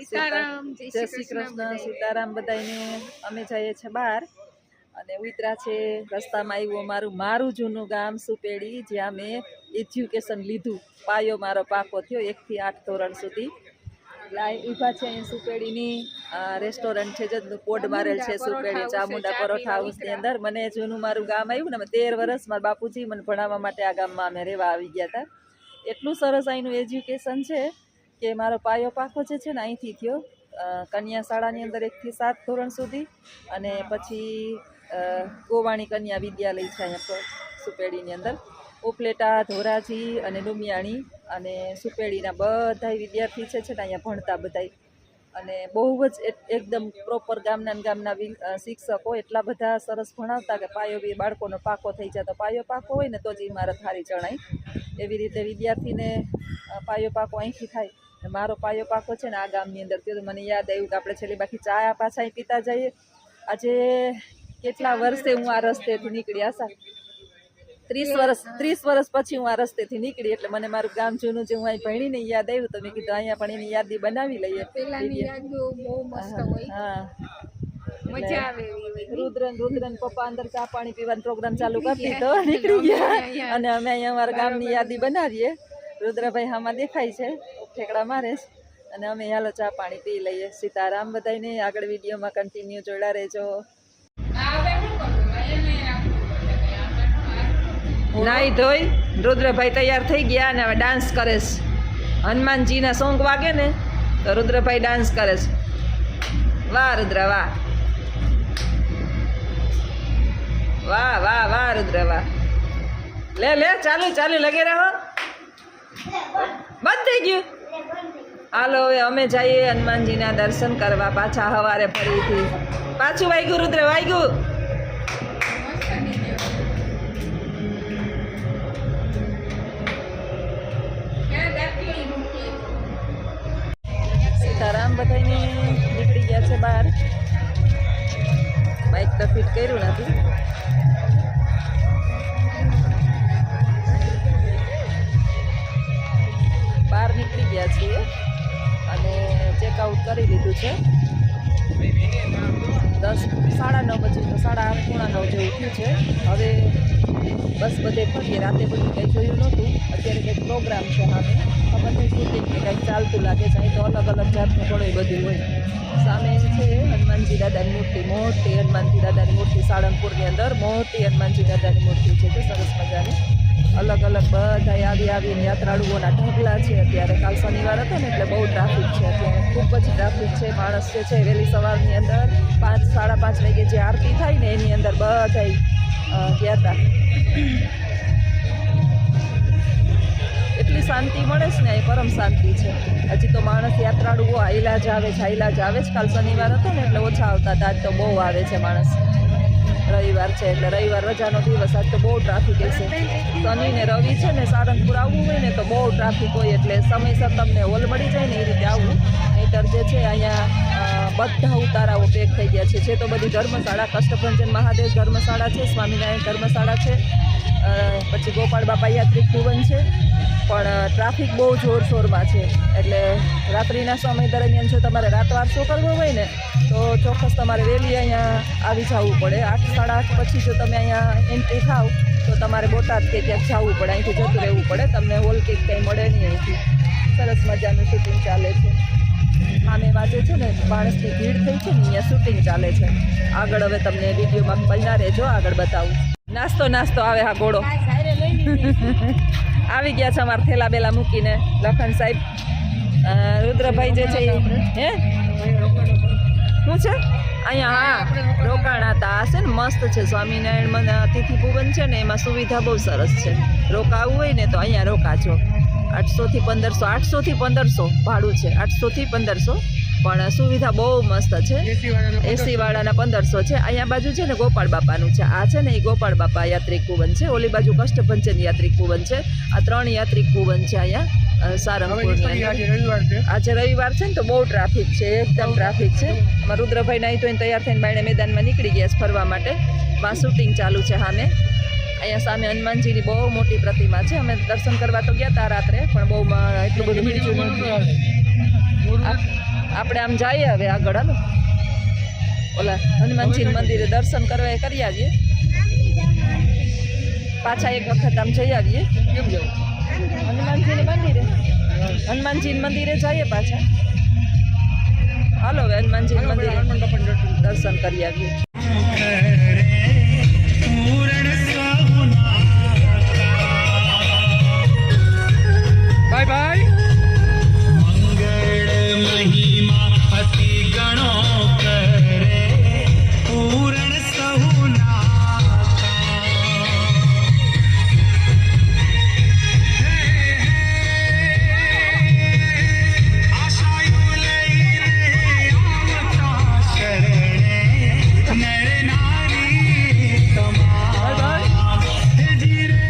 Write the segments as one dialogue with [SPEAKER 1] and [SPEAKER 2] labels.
[SPEAKER 1] જય શ્રી કૃષ્ણ સીતારામ બધાને અમે જઈએ છીએ બહાર અને ઉતરા છે રસ્તામાં આવ્યું મારું જૂનું ગામ સુપેડી જ્યાં મેં એજ્યુકેશન લીધું પાયો મારો પાકો થયો 1 થી 8 ધોરણ સુધી ઊભા છે અહીં સુપેડીની રેસ્ટોરન્ટ છે જે કોડ મારેલ છે સુપેડી ચામુંડા પરોઠા હાઉસની અંદર મને જૂનું મારું ગામ આવ્યું ને 13 વર્ષ મારા બાપુજી મને ભણાવવા માટે આ ગામમાં અમે રહેવા આવી ગયા હતા એટલું સરસ અહીંનું એજ્યુકેશન છે કે મારો પાયો પાકો જે છે ને અહીંથી થયો કન્યા શાળાની અંદર 1 થી 7 ધોરણ સુધી અને પછી ગોવાણી કન્યા વિદ્યાલય છે અહીંયા સુપેડીની અંદર ઉપલેટા ધોરાજી અને ડુમિયાણી અને સુપેડીના બધા વિદ્યાર્થી છે ને અહીંયા ભણતા બધાય અને બહુ જ એકદમ પ્રોપર ગામના શિક્ષકો એટલા બધા સરસ ભણાવતા કે પાયો બી બાળકોનો પાકો થઈ જાય તો પાયો પાકો હોય ને તો જ ઇમારત સારી ચણાય એવી રીતે વિદ્યાર્થીને પાયો પાકો અહીંથી થાય મારો પાયો પાકો છે ને આ ગામની અંદર તો મને યાદ આવ્યું કે આપણે છેલ્લી બાકી ચા પાછા પીતા જઈએ આજે કેટલા વર્ષે હું આ રસ્તેથી નીકળી આશા 30 વર્ષ પછી હું આ રસ્તેથી નીકળી એટલે મને મારું ગામ જૂનું જે હું અહીં ભણીને યાદ આવ્યું તો મેં કીધું અહીંયા પણ એની યાદી બનાવી લઈએ હા રુદ્રન પપ્પા અંદર ચા પાણી પીવાનો પ્રોગ્રામ ચાલુ કરી તો નીકળી ગયા અને અમે અહીંયા અમારા ગામની યાદી બનાવીએ રુદ્રભાઈ હામાં દેખાય છે ઠેકડા મારે છે અને અમે હાલો ચા પાણી પી લઈએ સીતારામ બધાને આગળ વિડીયોમાં કન્ટિન્યુ જોડા રહેજો નાઈ ધોઈ રુદ્રભાઈ તૈયાર થઈ ગયા અને હવે ડાન્સ કરે છે હનુમાનજીના સોંગ વાગે ને તો રુદ્રભાઈ ડાન્સ કરે છે વાહ રુદ્ર વાહ વાહ વાહ વાહ રુદ્ર વાહ લે ચાલુ લગે રહો બંધ થઈ ગયું હાલો હવે અમે જઈએ હનુમાનજીના દર્શન કરવા પાછા સવારે ફરીથી પાછું વાગ્યું રુદ્ર વાગ્યું સીતારામ બધાને નીકળી ગયા છે બહાર બાઇક તો ફિટ કર્યું નથી બહાર નીકળી ગયા છીએ અને ચેકઆઉટ કરી લીધું છે 9:30 પછી તો 8:30 9 જેવું થયું છે હવે બસ બધે ફરીએ રાતે બધું કંઈ જોયું નહોતું અત્યારે કંઈક પ્રોગ્રામ છે સામે ખબર નહીં શૂટિંગ કે કંઈક ચાલતું લાગે છે અહીં તો અલગ જાતનું ઘણું બધું હોય સામે છે હનુમાનજી દાદાની મૂર્તિ મોટી હનુમાનજી દાદાની મૂર્તિ સાળંગપુરની અંદર મોટી હનુમાનજી દાદાની મૂર્તિ છે તે સરસ મજાની અલગ બધા આવીને યાત્રાળુઓના ઢગલા છે અત્યારે કાલ શનિવાર હતો ને એટલે બહુ ટ્રાફિક છે અત્યારે ખૂબ જ ટ્રાફિક છે માણસ જે છે વહેલી સવારની અંદર 5 સાડા 5 વાગે જે આરતી થાય ને એની અંદર બધા ગયા હતા એટલી શાંતિ મળે છે ને એ પરમ શાંતિ છે હજી તો માણસ યાત્રાળુઓ હાઈલા જ આવે છે કાલ શનિવાર હતો ને એટલે ઓછા આવતા હતા આજ તો બહુ આવે છે માણસ રવિવાર છે એટલે રવિવાર રજાનો દિવસ આજ તો બહુ ટ્રાફિક હશે શનિ ને રવિ છે ને સારંગપુર આવવું હોય ને તો બહુ ટ્રાફિક હોય એટલે સમયસર તમને હોલ મળી જાય ને એ રીતે આવવું નહીંતર જે છે અહીંયા બધા ઉતારાઓ પેક થઈ ગયા છે જે તો બધી ધર્મશાળા કષ્ટભંજન મહાદેવ ધર્મશાળા છે સ્વામિનારાયણ ધર્મશાળા છે પછી ગોપાળ બાપા યાત્રિક ભુવન છે પણ ટ્રાફિક બહુ જોરશોરમાં છે એટલે રાત્રિના સમય દરમિયાન જો તમારે રાતવારસો કરવો હોય ને તો ચોક્કસ તમારે વહેલી અહીંયા આવી જવું પડે 8 સાડા 8 પછી જો તમે અહીંયા એન્ટ્રી થાવ તો તમારે બોટાદ કે ક્યાંક જવું પડે અહીંથી જતું રહેવું પડે તમને હોલ કે કંઈ મળે નહીં અહીંથી સરસ મજાનું શૂટિંગ ચાલે છે આમે વાંચે છે ને માણસની ભીડ થઈ છે ને અહીંયા શૂટિંગ ચાલે છે આગળ હવે તમને વિડીયોમાં બન્યા રહેજો આગળ બતાવું નાસ્તો આવે હા ઘોડો આવી ગયા છે અમારા થેલા બેલા મૂકીને લખન સાહેબ રુદ્રભાઈ જે છે હે શું છે અહીંયા હા રોકાણા હતા આ છે ને મસ્ત છે સ્વામિનારાયણ અતિથિ ભુવન છે ને એમાં સુવિધા બહુ સરસ છે રોકાવું હોય ને તો અહીંયા રોકાજો 800 થી 1500 ભાડું છે 800 થી 1500 પણ સુવિધા બહુ મસ્ત છે એસી વાળાના 1500 છે અહીંયા બાજુ છે ને ગોપાળ બાપાનું છે આ છે ને એ ગોપાળ બાપા યાત્રિક ભુવન છે ઓલી બાજુ કષ્ટભંજન યાત્રિક ભુવન છે આ 3 યાત્રિક ભુવન છે અહીંયા સારંગપુરની અંદર આજે રવિવાર છે ને તો બહુ ટ્રાફિક છે એકદમ ટ્રાફિક છે અમારા રુદ્રભાઈ નાઈ તો તૈયાર થઈને બાયણે મેદાનમાં નીકળી ગયા છે ફરવા માટે માં શૂટિંગ ચાલુ છે સામે અહીંયા સામે હનુમાનજીની બહુ મોટી પ્રતિમા છે અમે દર્શન કરવા તો ગયા હતા રાત્રે પણ બહુ એટલું બધું બીજું આપણે આમ જઈએ હવે આગળ હાલો ઓલા હનુમાનજી મંદિરે દર્શન કરવા એ કરી આવીએ પાછા એક વખત આમ જઈ આવીએ કેમ જવું હનુમાનજી મંદિરે જઈએ પાછા હાલો હવે હનુમાનજી મંદિરે દર્શન કરી આવીએ bye bye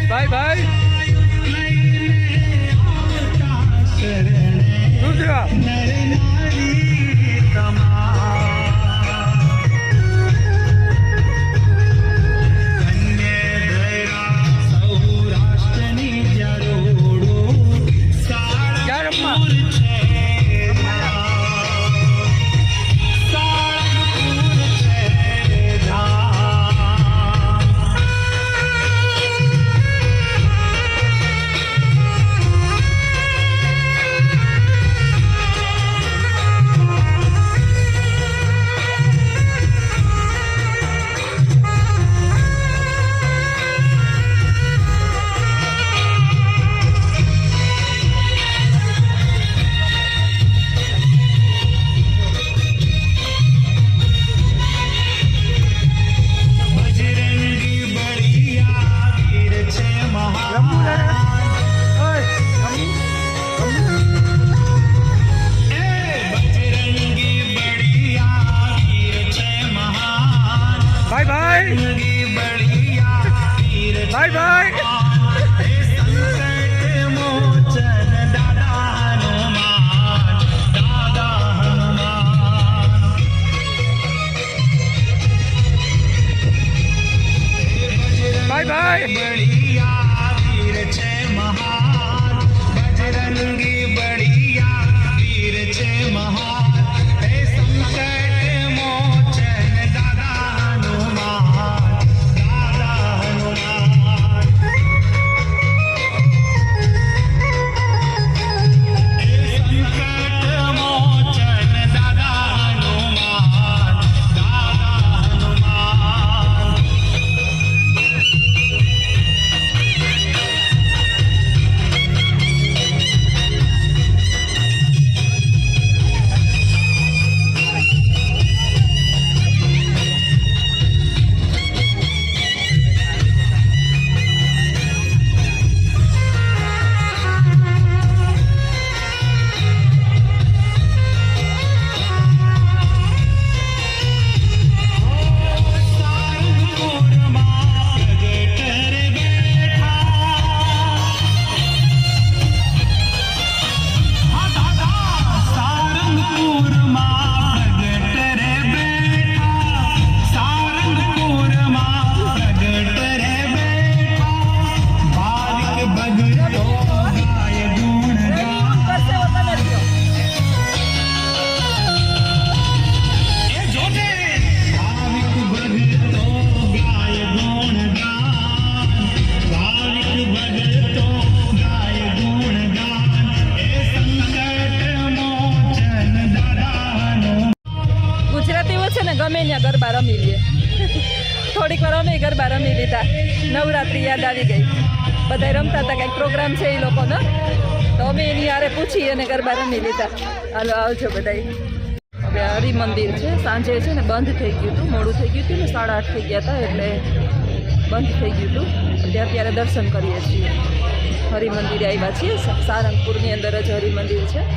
[SPEAKER 1] bye bye bye bye bye bye Bajrangi બળિયા વીર છે મહાન ગમે ત્યાં ગરબા રમી લઈએ થોડીક વાર અમે ગરબા રમી લીધા નવરાત્રી યાદ આવી ગઈ બધા રમતા હતા કંઈક પ્રોગ્રામ છે એ લોકોનો તો અમે એની હારે પૂછી અને ગરબા રમી લીધા હાલો આવજો બધા હવે હરિમંદિર છે સાંજે છે ને બંધ થઈ ગયું હતું મોડું થઈ ગયું હતું ને 8:30 થઈ ગયા હતા એટલે બંધ થઈ ગયું હતું એટલે અત્યારે દર્શન કરીએ છીએ હરિમંદિરે આવ્યા છીએ સારંગપુરની અંદર જ હરિમંદિર છે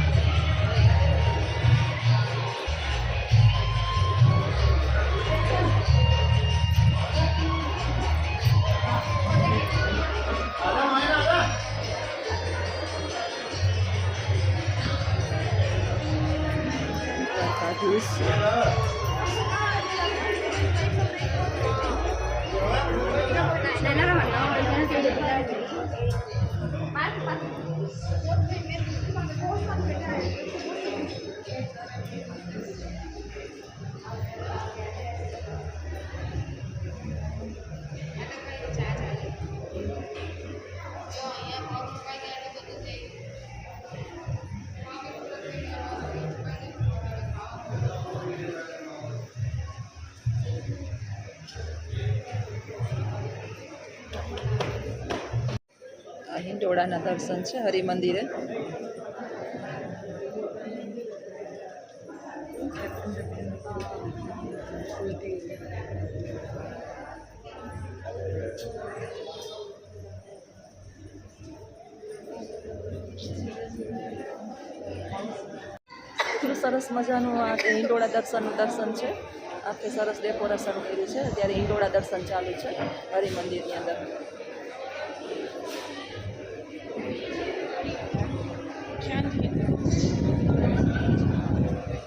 [SPEAKER 1] હિંડોળાના દર્શન છે હરિમંદિરે. એટલું સરસ મજાનું આ હિંડોળા દર્શનનું દર્શન છે. આખે સરસ ડેકોરેશન કર્યું છે. અત્યારે હિંડોળા દર્શન ચાલુ છે હરિમંદિરની અંદર.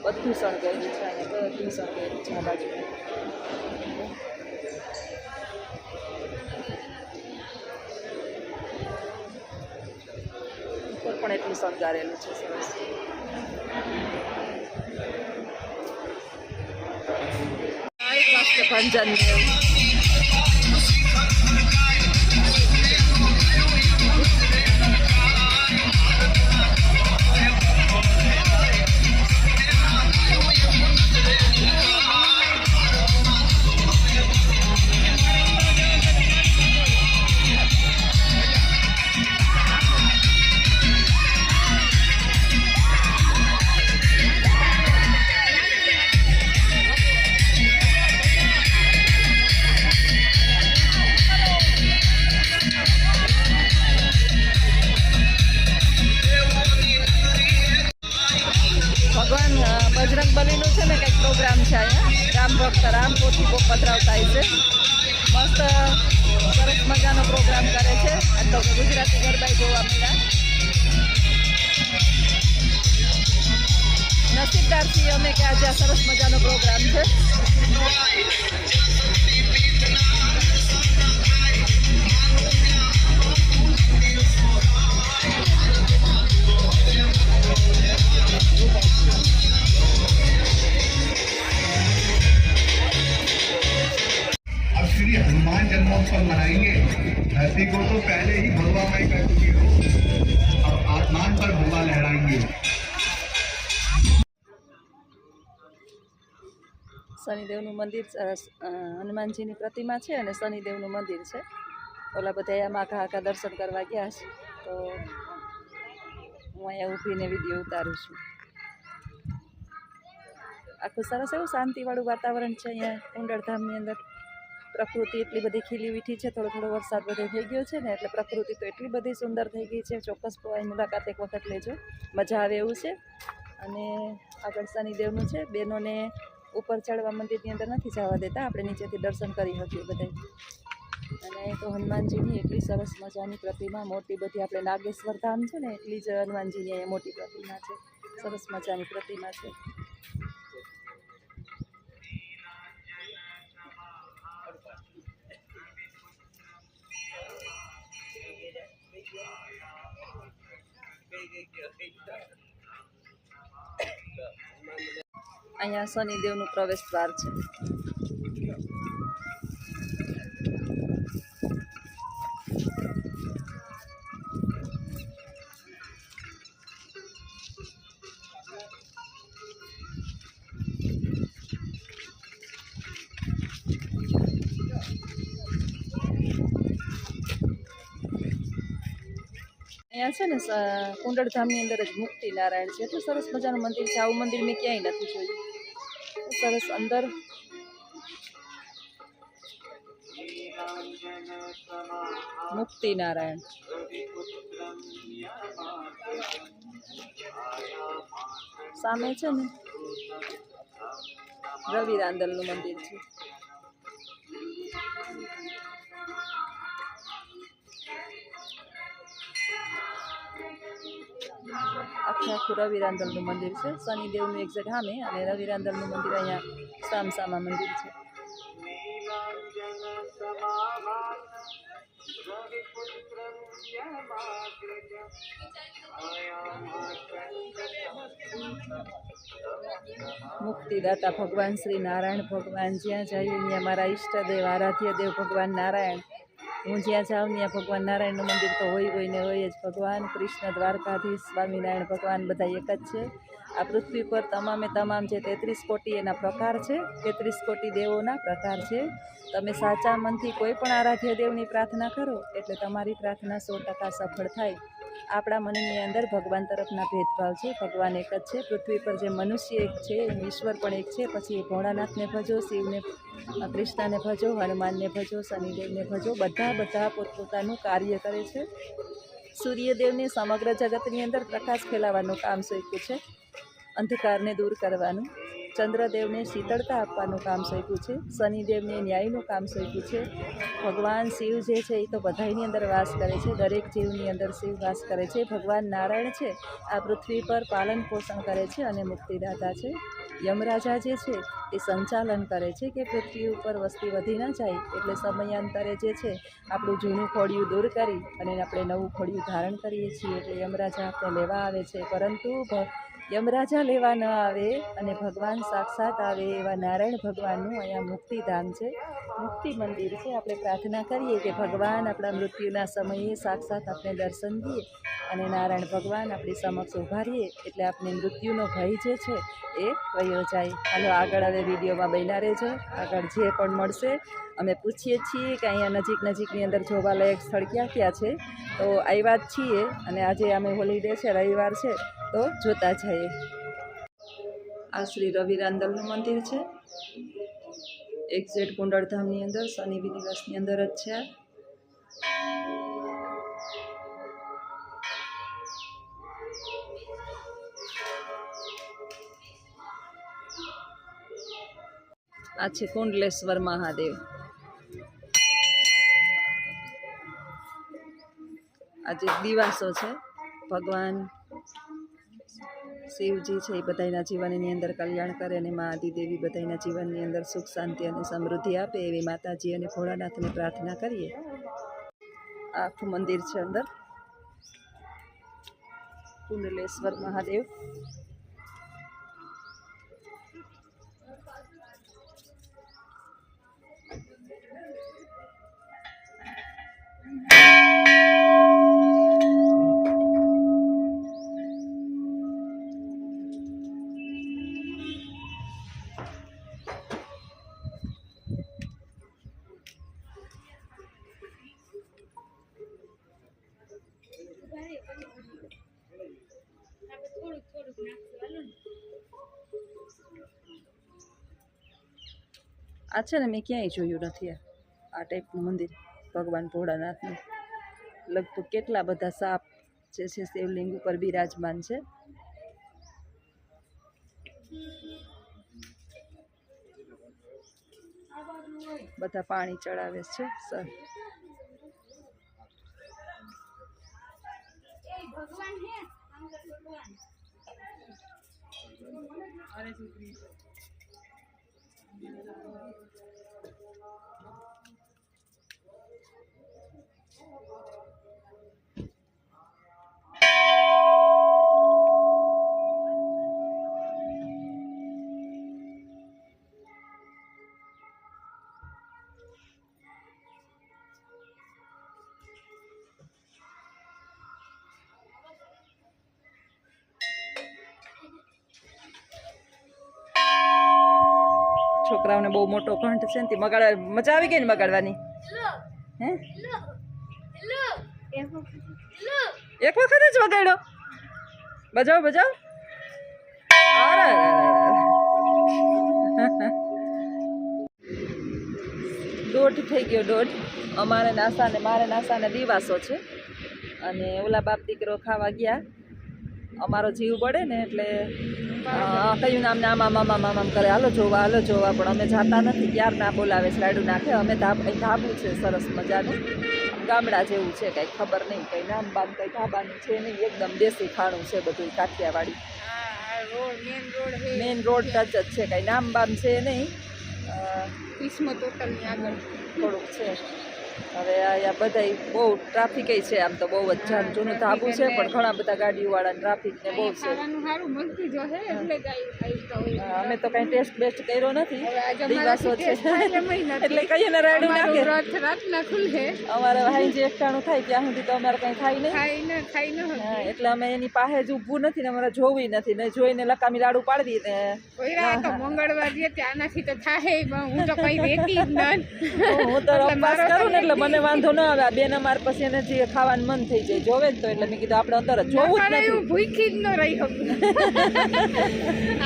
[SPEAKER 1] બધું શણગાર્યું છે અહીંયા, બધું શણગાર્યું છે આ બાજુ. ઉપર પણ એટલું શણગારેલું છે સરસ. ભંજન બલીનું છે ને કંઈક પ્રોગ્રામ છે અહીંયા. રામ ભક્ત રામ પોથી બહુ પધરાવતા છે. મસ્ત સરસ મજાનો પ્રોગ્રામ કરે છે. આ તો ગુજરાતી ગરબા જોવા મળ્યા. નસીબદાર છીએ અમે કે આજે આ સરસ મજાનો પ્રોગ્રામ છે.
[SPEAKER 2] श्री हनुमान जन्मोत्सव मनाएंगे। धरती को तो पहले ही भगवा मय कर चुकी हो, अब आसमान पर भगवा लहराएंगे।
[SPEAKER 1] શનિદેવનું મંદિર, હનુમાનજીની પ્રતિમા છે અને શનિદેવનું મંદિર છે. ઓલા બધા આમાં આખા દર્શન કરવા ગયા છે તો હું અહીંયા ઊભીને વિડીયો ઉતારું છું. આખું સરસ એવું શાંતિવાળું વાતાવરણ છે અહીંયા કુંડળધામની અંદર. પ્રકૃતિ એટલી બધી ખીલી વીઠી છે. થોડો થોડો વરસાદ બધે થઈ ગયો છે ને એટલે પ્રકૃતિ તો એટલી બધી સુંદર થઈ ગઈ છે. ચોક્કસ અહીં મુલાકાત એક વખત લેજો, મજા આવે એવું છે. અને આગળ શનિદેવનું છે. બહેનોને ઉપર ચડવા મંદિરની અંદર નથી જવા દેતા, આપણે નીચેથી દર્શન કરી શકીએ બધા. અને તો હનુમાનજીની એટલી સરસ મજાની પ્રતિમા મોટી બધી, આપણે નાગેશ્વર ધામ છે ને એટલી જ હનુમાનજીની અહીંયા મોટી પ્રતિમા છે. સરસ મજાની પ્રતિમા છે. અહીંયા શનિદેવનું પ્રવેશ દ્વાર છે. અહીંયા છે ને કુંડળધામની અંદર જ મુક્તિ નારાયણ છે. એટલું સરસ મજાનું મંદિર છે. આવું મંદિર મેં ક્યાંય નથી જોયું. સરસ અંદર મુક્તિ નારાયણ. સામે છે ને રવિ રાંદલનું મંદિર છે. આખું રવિ રાંદલનું મંદિર છે. શનિદેવનું એક્ઝેક્ટ સામે અને રવિ રાંદલનું મંદિર અહીંયા સામસામા મંદિર છે. મુક્તિદાતા ભગવાન શ્રી નારાયણ ભગવાન જ્યાં જઈએ ત્યાં મારા ઈષ્ટદેવ આરાધ્ય દેવ ભગવાન નારાયણ. હું જ્યાં જાઉં ત્યાં ભગવાન નારાયણનું મંદિર તો હોય ને હોય જ. ભગવાન કૃષ્ણ દ્વારકાધીશ સ્વામિનારાયણ ભગવાન બધા એક જ છે. આ પૃથ્વી પર તમામે તમામ જે 33 કોટી એના પ્રકાર છે, 33 કોટી દેવોના પ્રકાર છે. તમે સાચા મનથી કોઈ પણ આરાધ્ય દેવની પ્રાર્થના કરો એટલે તમારી પ્રાર્થના 100% સફળ થાય. આપણા મનની અંદર ભગવાન તરફના ભેદભાવ છે. ભગવાન એક જ છે. પૃથ્વી પર જે મનુષ્ય એક છે, ઈશ્વર પણ એક છે. પછી ભોળાનાથને ભજો, શિવને, કૃષ્ણને ભજો, હનુમાનને ભજો, શનિદેવને ભજો. બધા પોતપોતાનું કાર્ય કરે છે. સૂર્યદેવને સમગ્ર જગતની અંદર પ્રકાશ ફેલાવવાનું કામ સોંપ્યું છે, અંધકારને દૂર કરવાનું. ચંદ્રદેવને શીતળતા આપવાનું કામ સોંપ્યું છે. શનિદેવને ન્યાયનું કામ સોંપ્યું છે. ભગવાન શિવ જે છે એ તો બધાની અંદર વાસ કરે છે. દરેક જીવની અંદર શિવ વાસ કરે છે. ભગવાન નારાયણ છે આ પૃથ્વી પર પાલન પોષણ કરે છે અને મુક્તિદાતા છે. યમરાજા જે છે એ સંચાલન કરે છે કે પૃથ્વી ઉપર વસ્તી વધી ન જાય, એટલે સમયાંતરે જે છે આપણું જૂનું ખોડિયું દૂર કરી અને આપણે નવું ખોડિયું ધારણ કરીએ છીએ. એટલે યમરાજા આપણે લેવા આવે છે, પરંતુ યમરાજા લેવા ન આવે અને ભગવાન સાક્ષાત આવે એવા નારાયણ ભગવાનનું અહીંયા મુક્તિધામ છે, મુક્તિ મંદિર છે. આપણે પ્રાર્થના કરીએ કે ભગવાન આપણા મૃત્યુના સમયે સાક્ષાત આપણે દર્શન દઈએ અને નારાયણ ભગવાન આપણી સમક્ષ ઊભા રહીએ એટલે આપણે મૃત્યુનો ભય જે છે એ વયો જાય. હાલો આગળ હવે વિડીયોમાં બન્યા રહેજો. આગળ જે પણ મળશે અમે પૂછીએ છીએ કે અહીંયા નજીકની અંદર જોવાલાયક સ્થળ ક્યાં છે. તો આવ્યા જ છીએ અને આજે અમે હોલિડે છે, રવિવાર છે, તો જોતા જઈએ. આ શ્રી રવિ રાંદલનું મંદિર છે, એક્ઝેક્ટ કુંડળધામની અંદર, શનિ નિવાસની અંદર જ છે. આ છે કુંડલેશ્વર મહાદેવ. આ જે દિવાસો છે, ભગવાન શિવજી છે એ બધાના જીવનની અંદર કલ્યાણ કરે અને મા આદિદેવી બધાના જીવનની અંદર સુખ શાંતિ અને સમૃદ્ધિ આપે એવી માતાજી અને ભોળાનાથને પ્રાર્થના કરીએ. આ આખું મંદિર છે અંદર, કુંડલેશ્વર મહાદેવ. આ છે ને મેં ક્યાંય જોયું નથી આ ટાઈપનું મંદિર ભગવાન ભોળાનાથનું. લગભગ કેટલા બધા સાપ જે છે શિવલિંગ ઉપર બિરાજમાન છે. બધા પાણી ચડાવે છે સર. છોકરાઓને બહુ મોટો ઘંટ છે ને મગાડવા મજા આવી ગઈ ને મગાડવાની. હે એક વખત જ વગાડ્યો. બજાવ બજાવ. દોઢ થઈ ગયો, દોઢ. મારે નાસાને દિવાસો છે અને ઓલા બાપ દીકરો ખાવા ગયા. અમારો જીવ પડે ને એટલે કયું નામ ને આમ કરે, હાલો જોવા પણ અમે જાતા નથી. ક્યાર ના બોલાવે છે, રાડું નાખે. અમે ધાબું છે સરસ મજાનું, ગામડા જેવું છે, કંઈ ખબર નહીં, કંઈ નામ બામ કંઈ ધાબાનું છે નહીં, એકદમ દેશી ખાણું છે બધું, કાઠિયાવાડી. મેન રોડ ટચ જ છે, કંઈ નામ બામ છે નહીં. કિસ્મત હોટલની આગળ થોડુંક છે. હવે અહીંયા બધા બહુ ટ્રાફિક છે, આમ તો બહુ જ જામ જૂનું ધાબુ છે પણ ઘણા બધા ગાડીઓવાળા ટ્રાફિક ને બહુ છે. અમે તો કઈ ટેસ્ટ બેસ્ટ કર્યો નથી, દિવસો છે એટલે કહીએ ને રાડું નાખે. અમારે હાઈ જે એકટાણું થાય ત્યાં સુધી તો અમારે કઈ થાય નહીં. હા, એટલે અમે એની પાસે જ ઊભું નથી ને અમારે જોવું નથી ને, જોઈને લકામી લાડુ પાડી દઈએ ને
[SPEAKER 3] મંગળવાર ત્યાંનાથી તો થાય હું તો કઈ વેતી જ નથી.
[SPEAKER 1] હું તો ઉપવાસ કરું ને એટલે મને વાંધો ન આવે. આ બેન અમાર પછી એને જે ખાવાનું મન થઈ જાય જોવે જ તો, એટલે મેં કીધું આપણે અંદર જ જોવું જ નથી.
[SPEAKER 3] ભૂખી જ ન રહી શકું.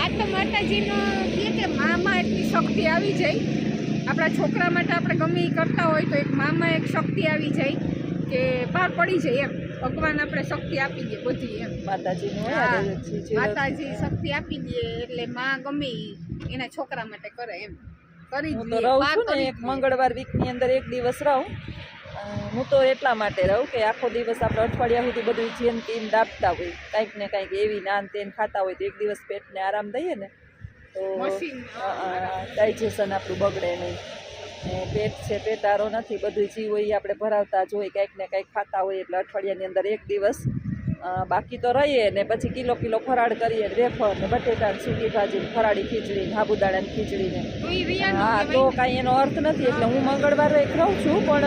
[SPEAKER 3] આ તો માતાજીનો કે મામાં એટલી શક્તિ આવી જાય આપણા છોકરા માટે. આપણે ગમે એ કરતા હોય તો એક મામાં એક શક્તિ આવી જાય કે પાર પડી જાય એમ. ભગવાન આપણે શક્તિ આપી દે બધી એમ. માતાજી શક્તિ આપી દે એટલે માં ગમે એના છોકરા માટે કરે એમ.
[SPEAKER 1] હું તો રહું છું ને એક મંગળવાર વીકની અંદર એક દિવસ રહું. હું તો એટલા માટે રહું કે આખો દિવસ આપણે અઠવાડિયા સુધી બધું જેમ તેમ દાબતા હોય, કંઈક ને કંઈક એવી નાન તેન ખાતા હોય તો એક દિવસ પેટને આરામ દઈએ ને તો ડાયજેશન આપણું બગડે નહીં. ને પેટ છે પેટારો નથી, બધું જીવ હોય આપણે ભરાવતા જ હોય, કંઈક ને કંઈક ખાતા હોય એટલે અઠવાડિયાની અંદર એક દિવસ બાકી તો રહીએ ને પછી કિલો ફરાળ કરીએ, વેફર ને બટેટા ને સૂકી ભાજી ને ફરાળી ખીચડી ને સાબુદાણાની ખીચડી ને. હા, તો કાંઈ એનો અર્થ નથી. એટલે હું મંગળવારે એક રહું છું પણ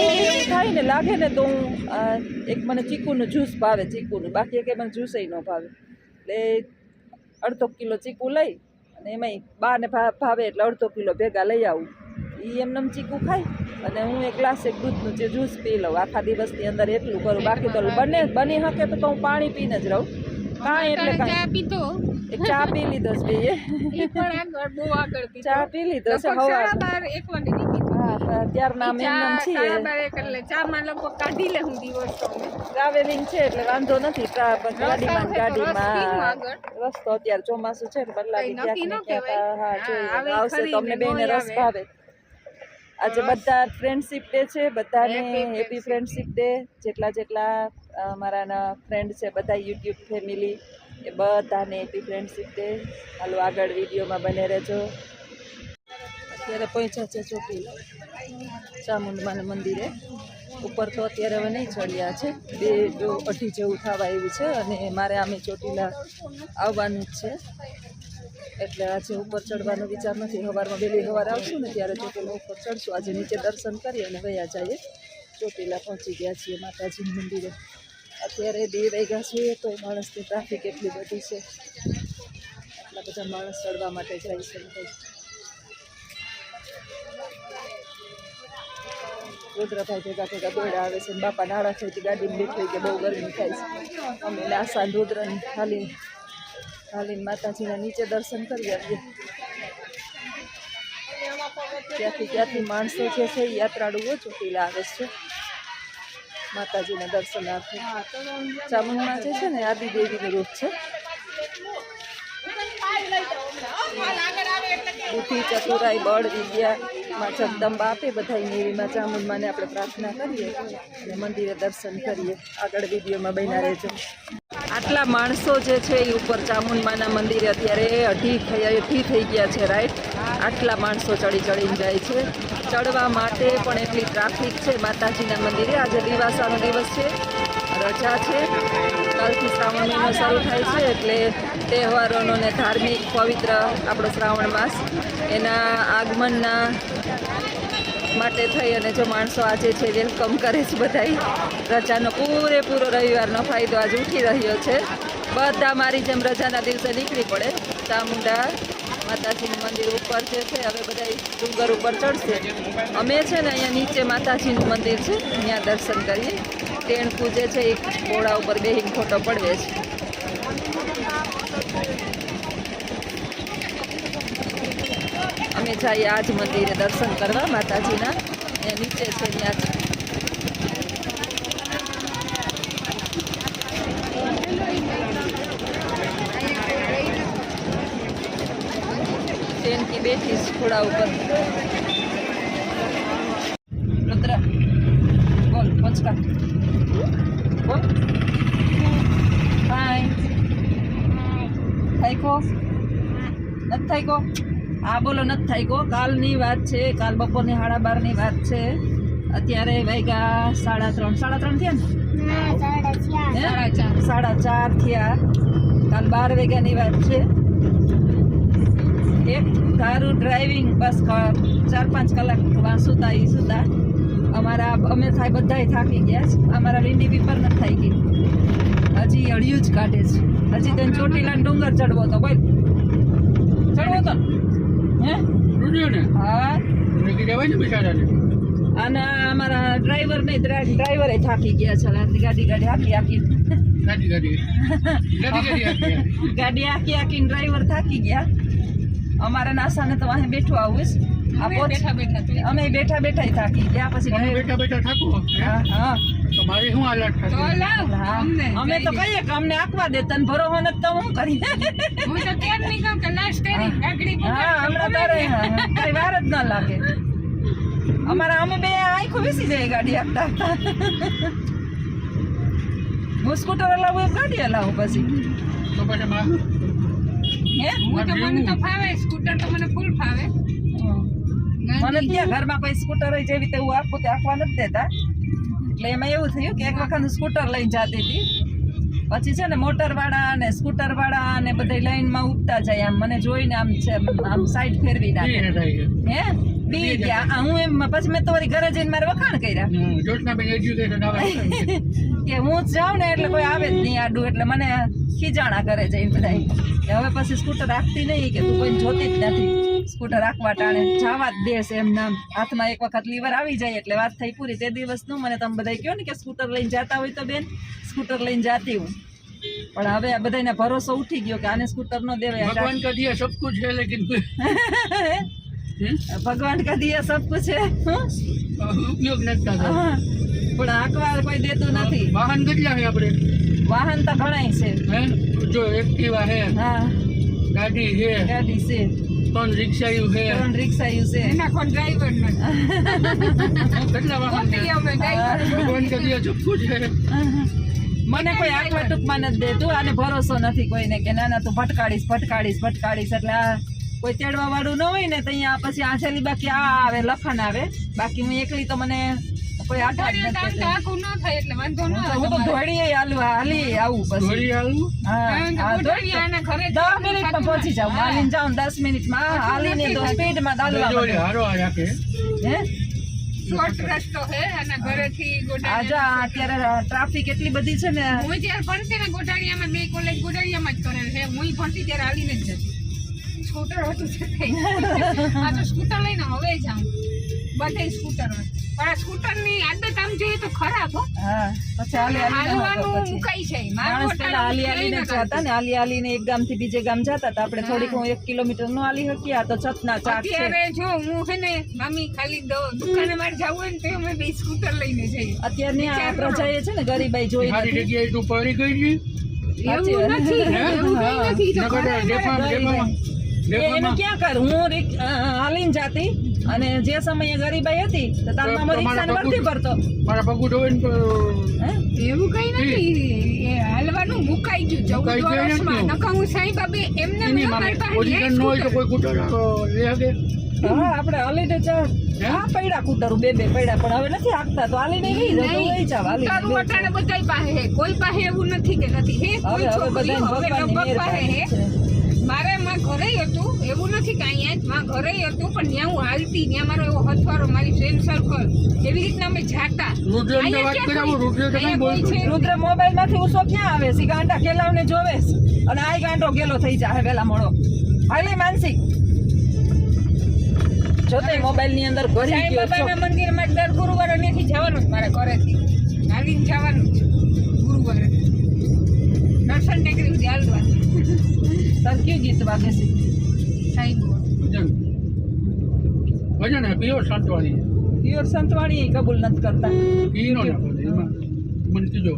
[SPEAKER 1] એવું થાય ને લાગે ને તો હું એક મને ચીકુનું જ્યુસ ભાવે, ચીકુનું, બાકી એક મને જ્યુસ ન ભાવે. એટલે અડધો કિલો ચીકુ લઈ અને એમાંય બાને ભાવે એટલે અડધો કિલો ભેગા લઈ આવું. એ એમને ચીકુ ખાય અને હું એક ગ્લાસ એક દૂધનું જે જ્યુસ પી લઉં. આખા દિવસની અંદર એટલું કરું. બાકી તો બની શકે તો હું પાણી પીને જ રહું. કાંઈ એટલે કાંઈ એક ચા પી લીધો છે ચા પી લીધો છે હવા. હા, ત્યારના અમે એમ છીએ ટ્રાવેલિંગ છે એટલે વાંધો નથી. ગાડીમાં રસ્તો અત્યારે ચોમાસું છે એટલે બદલાવી ક્યાંક ને ક્યાંક હા જોઈ આવશે તો અમને બેને રસ ભાવે. આજે બધા ફ્રેન્ડશિપ ડે છે, બધાને હેપી ફ્રેન્ડશિપ ડે. જેટલા મારા ફ્રેન્ડ છે બધા યુટ્યુબ ફેમિલી એ બધાને હેપી ફ્રેન્ડશિપ ડે. હાલો આગળ વિડીયોમાં બને રહેજો. અત્યારે પહોંચ્યા છે ચોટીલા ચામુંડમાના મંદિરે. ઉપર તો અત્યારે હવે નહીં ચડ્યા છે, 2-2:30 જેવું થવા આવ્યું છે અને મારે આમે ચોટીલા આવવાનું જ છે એટલે આજે ઉપર ચડવાનો વિચાર નથી. સવારમાં વહેલી સવારે આવશું ને ત્યારે ચોટીલા ઉપર ચડશું. આજે નીચે દર્શન કરી અને વયા જઈએ. ચોટીલા પહોંચી ગયા છીએ માતાજીના મંદિરે. અત્યારે 2 વાગ્યા છે તો માણસની ટ્રાફિક એટલી બધી છે, એટલા બધા માણસ ચડવા માટે જાય છે. રુદ્રભાઈ ભેગા દોડા આવે છે. બાપા નાળા થઈથી ગાડીમાં બેઠી કે બહુ ગરમી થાય છે. અમે આસાન રુદ્રને હાલીને માતાજીના નીચે દર્શન કરી આવીએ. ત્યાંથી માણસો જે છે એ યાત્રાળુઓ ચોટીલા આવે છે માતાજીના દર્શનાર્થે. ચામુંડમાં જે છે ને આદિદેવીનું રૂપ છે. બુદ્ધિ, ચતુરાઈ, બળ, વિદ્યામાં જગદંબા આપે બધાની એવીમાં ચામુંડમાને આપણે પ્રાર્થના કરીએ અને મંદિરે દર્શન કરીએ. આગળ વિડીયોમાં બન્યા રહેજો. આટલા માણસો જે છે એ ઉપર ચામુંડમાના મંદિરે અત્યારે અઢી થઈ ગયા છે, રાઈટ. આટલા માણસો ચડીને જાય છે. ચડવા માટે પણ એટલી ટ્રાફિક છે માતાજીના મંદિરે. આજે દિવાસાનો દિવસ છે, રજા છે. કાલથી શ્રાવણ મહિનો શરૂ થાય છે એટલે તહેવારોનો ને ધાર્મિક પવિત્ર આપણો શ્રાવણ માસ એના આગમનના માટે થઈ અને જો માણસો આજે છે વેલકમ કરે છે. બધાય રજાનો પૂરેપૂરો રવિવારનો ફાયદો આજે ઉઠી રહ્યો છે. બધા મારી જેમ રજાના દિવસે નીકળી પડે. ચામુંડા માતાજીનું મંદિર ઉપર જે છે હવે બધા ડુંગર ઉપર ચડશે. અમે છે ને અહીંયા નીચે માતાજીનું મંદિર છે અહીંયા દર્શન કરીએ. ટેણકું જે છે એ ઘોડા ઉપર બેહીને ફોટો પડવે છે. અમે જઈએ આજ મંદિરે દર્શન કરવા માતાજીના. અહીંયા નીચે છે ત્યાં ટ્રેનથી બેઠીશ ઘોડા ઉપર. રુદ્ર બોલ પંચકા બોલ. હાય થાયકો નથી થાયકો. આ બોલો નથી થાય ગો, કાલની વાત છે, કાલ બપોરની 12:30 વાત છે. અત્યારે વાગ્યા 3:30 થયા ને? હે? 4:30 થયા. કાલ 12 વાગ્યાની વાત છે. એક ધારું ડ્રાઇવિંગ બસ 4-5 કલાક સુતા અમે થાય બધાય થાકી ગયા છે. અમારા લીંડી પીપર નથી થઈ ગઈ, હજી અડિયું જ કાઢે છે. હજી તેને ચોટીલા ડુંગર ચડવો તો બોલ, ચડવો તો હે? હા. અને અમારા ડ્રાઈવરે થાકી ગયા છે. ગાડી હાકીને ડ્રાઈવર થાકી ગયા. અમારા નાસાને તો અહીં બેઠું આવું અમે બેઠા થાકી ગયા. પછી હા અમે તો કહીએ કે અમને આંકવા દે, તને ભરોસો નથી તો હું કરી. હા હમણાં તારે કઈ વાર જ ન લાગે. અમારા અમે બે આંખો બેસી જાય ગાડી આપતા. હું સ્કૂટર હલાવું એક ગાડી હલાવું પછી.
[SPEAKER 3] મને તો ફાવે સ્કૂટર, તો મને ફૂલ ફાવે.
[SPEAKER 1] મને ત્યાં ઘરમાં કોઈ સ્કૂટર જેવી રીતે હું આપું તે આપવા નથી દેતા. એટલે એમાં એવું થયું કે એક વખત સ્કૂટર લઈને જતી હતી, પછી છે ને મોટર વાળા અને સ્કૂટર વાળા અને બધા લાઈનમાં ઉગતા જાય. આમ મને જોઈને આમ સાઈડ ફેરવી નાખે. હે બી ગયા હું એમ. પછી મેં તો વળી ઘરે જઈને મારે વખાણ કર્યા કે હું જ જાઉં ને એટલે કોઈ આવે જ નહીં આડું. એટલે મને ખીજાણા કરે જઈને બધા કે હવે પછી સ્કૂટર રાખતી નહીં, કે તું કોઈ જોતી જ નથી સ્કૂટર રાખવા ટાણે, જવા જ દેશ એમ નામ. હાથમાં એક વખત લીવર આવી જાય એટલે વાત થઈ પૂરી. તે દિવસનું મને તમે બધા કહો ને કે સ્કૂટર લઈને જતા હોય તો બેન સ્કૂટર લઈને જાતી હું. પણ હવે આ બધાને ભરોસો ઉઠી ગયો કે આને સ્કૂટર નો દેવાય.
[SPEAKER 4] भगवान का दिया सब कुछ है लेकिन
[SPEAKER 1] ભગવાન કા દિયા સબ કુછ હે,
[SPEAKER 4] ઉપયોગ નથી થતો.
[SPEAKER 1] પણ આંકવા કોઈ દેતું નથી.
[SPEAKER 4] વાહન કેટલા છે આપણે?
[SPEAKER 1] વાહન તો ઘણાય છે.
[SPEAKER 4] હે જો એક્ટિવા હે,
[SPEAKER 1] હા
[SPEAKER 4] ગાડી છે,
[SPEAKER 1] ગાડી છે,
[SPEAKER 4] 3 રિક્ષાયું છે,
[SPEAKER 1] 3 રિક્ષાયું છે.
[SPEAKER 3] એના કોઈ ડ્રાઈવર નથી.
[SPEAKER 4] કેટલા વાહન છે? ભગવાન का दिया सब कुछ है.
[SPEAKER 1] મને કોઈ આંકવા ટૂંકમાં નથી દેતું. આને ભરોસો નથી કોઈને કે ના તું ભટકાડીશ. એટલે આ કોઈ તેડવા વાળું ન હોય ને તો અહીંયા પછી આછેલી બાકી આ આવે લખન આવે. બાકી હું એકલી તો મને કોઈ આટા જ નથી દેતું. હું તો ધોળીએ હાલી આવું પછી.
[SPEAKER 4] ઘોડી આવું
[SPEAKER 1] હા 10 મિનિટમાં પહોંચી જાઉં. હાલીને જાઉં 10 મિનિટમાં. હાલીને તો સ્પીડમાં
[SPEAKER 4] જોડે
[SPEAKER 1] ચાલવા
[SPEAKER 4] હારો રાખે.
[SPEAKER 1] હે
[SPEAKER 3] શોર્ટ રસ્તો છે અને ઘરેથી
[SPEAKER 1] આજા અત્યારે ટ્રાફિક એટલી બધી છે ને.
[SPEAKER 3] હું જ્યારે ભણતી ને ગોટાળિયામાં, 2 કોલેજ ગોટાળિયામાં જ કરેલ છે. હું ભણતી ત્યારે હાલીને જ જતી. સ્કૂટર હતું આ તો સ્કૂટર લઈને હવે જાઉં. બધે સ્કૂટર હોય પણ આ સ્કૂટરની આદત આમ જોઈએ તો ખરાબ હો.
[SPEAKER 1] હા પછી
[SPEAKER 3] હાલવાનું મુકાઈ છે.
[SPEAKER 1] માણસ પેલા હાલીને જતા ને, હાલીને એક ગામ થી બીજે ગામ જતા હતા. આપણે થોડીક 1 કિલોમીટર નો હાલી શકીએ. આ તો છતના ચાક છે.
[SPEAKER 3] અત્યારે જો હું છે ને મામી ખાલી દુકાને મારે જવું હોય ને તો અમે 2 સ્કૂટર લઈને જઈએ.
[SPEAKER 1] અત્યારની આ પ્રજાએ છે ને ગરીબાઈ જોઈ
[SPEAKER 4] સારી
[SPEAKER 1] નથી.
[SPEAKER 4] જગ્યાએ તું પડી ગઈ છે.
[SPEAKER 3] એવું નથી, એવું કઈ નથી. તો
[SPEAKER 4] નકર ડેફામાં
[SPEAKER 1] એનું ક્યાં કર. હું હાલીને જાતી અને જે સમયે ગરીબાઈ હતી તો તારમાં રિક્ષા નથી ભરતો.
[SPEAKER 4] મારા પગું ધોવે ને
[SPEAKER 3] એવું કઈ નથી. એ હાલવાનું મુકાઈ ગયું 14 વર્ષમાં. નકા હું સાંઈ બાબે એમને
[SPEAKER 4] પોઝિશન ન હોય તો કોઈ કુટર લે શકે.
[SPEAKER 1] હા આપણે હાલીને આ પૈડા કૂટરું 2 પૈડા પણ હવે નથી હાંકતા તો હાલીને લઈ જાવ તો લઈ જાવ.
[SPEAKER 3] તારું વટાણે બધાય પાસે હે. કોઈ પાસે એવું નથી કે નથી હે. કોઈ છોકરીઓ હવે લગભગ પાસે હે. મારે માં ઘરે હતું એવું નથી કે અહીંયા જ માં ઘરે હતું પણ ત્યાં હું હાલતી. ત્યાં મારો એવો હથવારો, મારી ફ્રેન્ડ સર્કલ, એવી રીતના અમે જાતા.
[SPEAKER 1] રુદ્ર મોબાઈલ માંથી ઉસો ક્યાં આવે છે? ગાંડા ખેલાવને જોવે અને આ ગાંડો ગેલો થઈ જાય વેલા મોડો. હાલી માનસી જોતે મોબાઈલ ની અંદર ઘરી
[SPEAKER 3] સાંઈ
[SPEAKER 1] ગયો છો.
[SPEAKER 3] બાબાના મંદિરમાં દર ગુરુવારે અહીંયાથી જવાનું જ મારા ઘરેથી. હાલીને જવાનું જ ગુરુવારે. દર્શન ટેકરી સુધી હાલવાનું.
[SPEAKER 1] તાર કયું ગીત વાગે છે?
[SPEAKER 3] સાંઈ
[SPEAKER 4] ભજન હે પ્યોર સંતવાળી.
[SPEAKER 1] પ્યોર સંતવાણી કબૂલ નથી કરતા.
[SPEAKER 4] ઈનો નાખો એમાં મને કીધો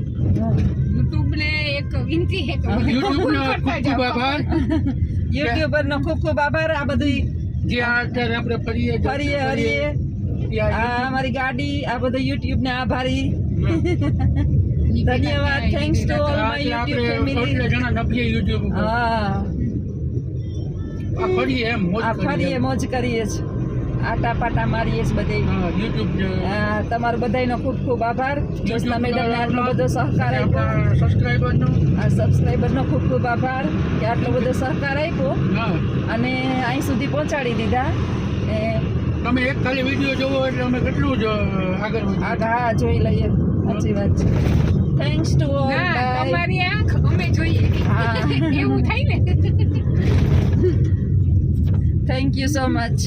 [SPEAKER 3] યુટ્યુબ ને એક વિનંતી હે કે
[SPEAKER 4] યુટ્યુબ નો ખૂબ આભાર.
[SPEAKER 1] યુટ્યુબર નો ખૂબ આભાર. આ બધું
[SPEAKER 4] જે અત્યારે આપણે ફરીએ
[SPEAKER 1] હરીએ આ અમારી ગાડી આ બધું યુટ્યુબ ને આભારી. ધન્યવાદ. Thanks to all my YouTube family.
[SPEAKER 4] જણા નભીએ યુટ્યુબ ઉપર.
[SPEAKER 1] હા
[SPEAKER 4] આ ફરીએ એમ મોજ
[SPEAKER 1] આ ફરીએ
[SPEAKER 4] કરીએ.
[SPEAKER 1] મોજ કરીએ છીએ, આટા પાટા મારીએ છીએ બધે.
[SPEAKER 4] હા, YouTube છે.
[SPEAKER 1] તમારો બધાયનો ખૂબ ખૂબ આભાર. જ્યોત્સના મેડમને આટલો બધો સહકાર આપ્યો.
[SPEAKER 4] આપણા સબસ્ક્રાઈબરનો.
[SPEAKER 1] આ સબસ્ક્રાઈબરનો ખૂબ ખૂબ આભાર કે આટલો બધો સહકાર આપ્યો
[SPEAKER 4] હા,
[SPEAKER 1] અને અહીં સુધી પહોંચાડી દીધા. એ
[SPEAKER 4] તમે એક ખાલી વિડીયો જોવો એટલે અમે કેટલું જ આગળ વધીએ.
[SPEAKER 1] હા જોઈ લઈએ, સાચી વાત છે. Thanks to all.
[SPEAKER 3] ના તમારી આંખ અમે જોઈએ
[SPEAKER 1] હા.
[SPEAKER 3] એવું થાય ને.
[SPEAKER 1] Thank you so much.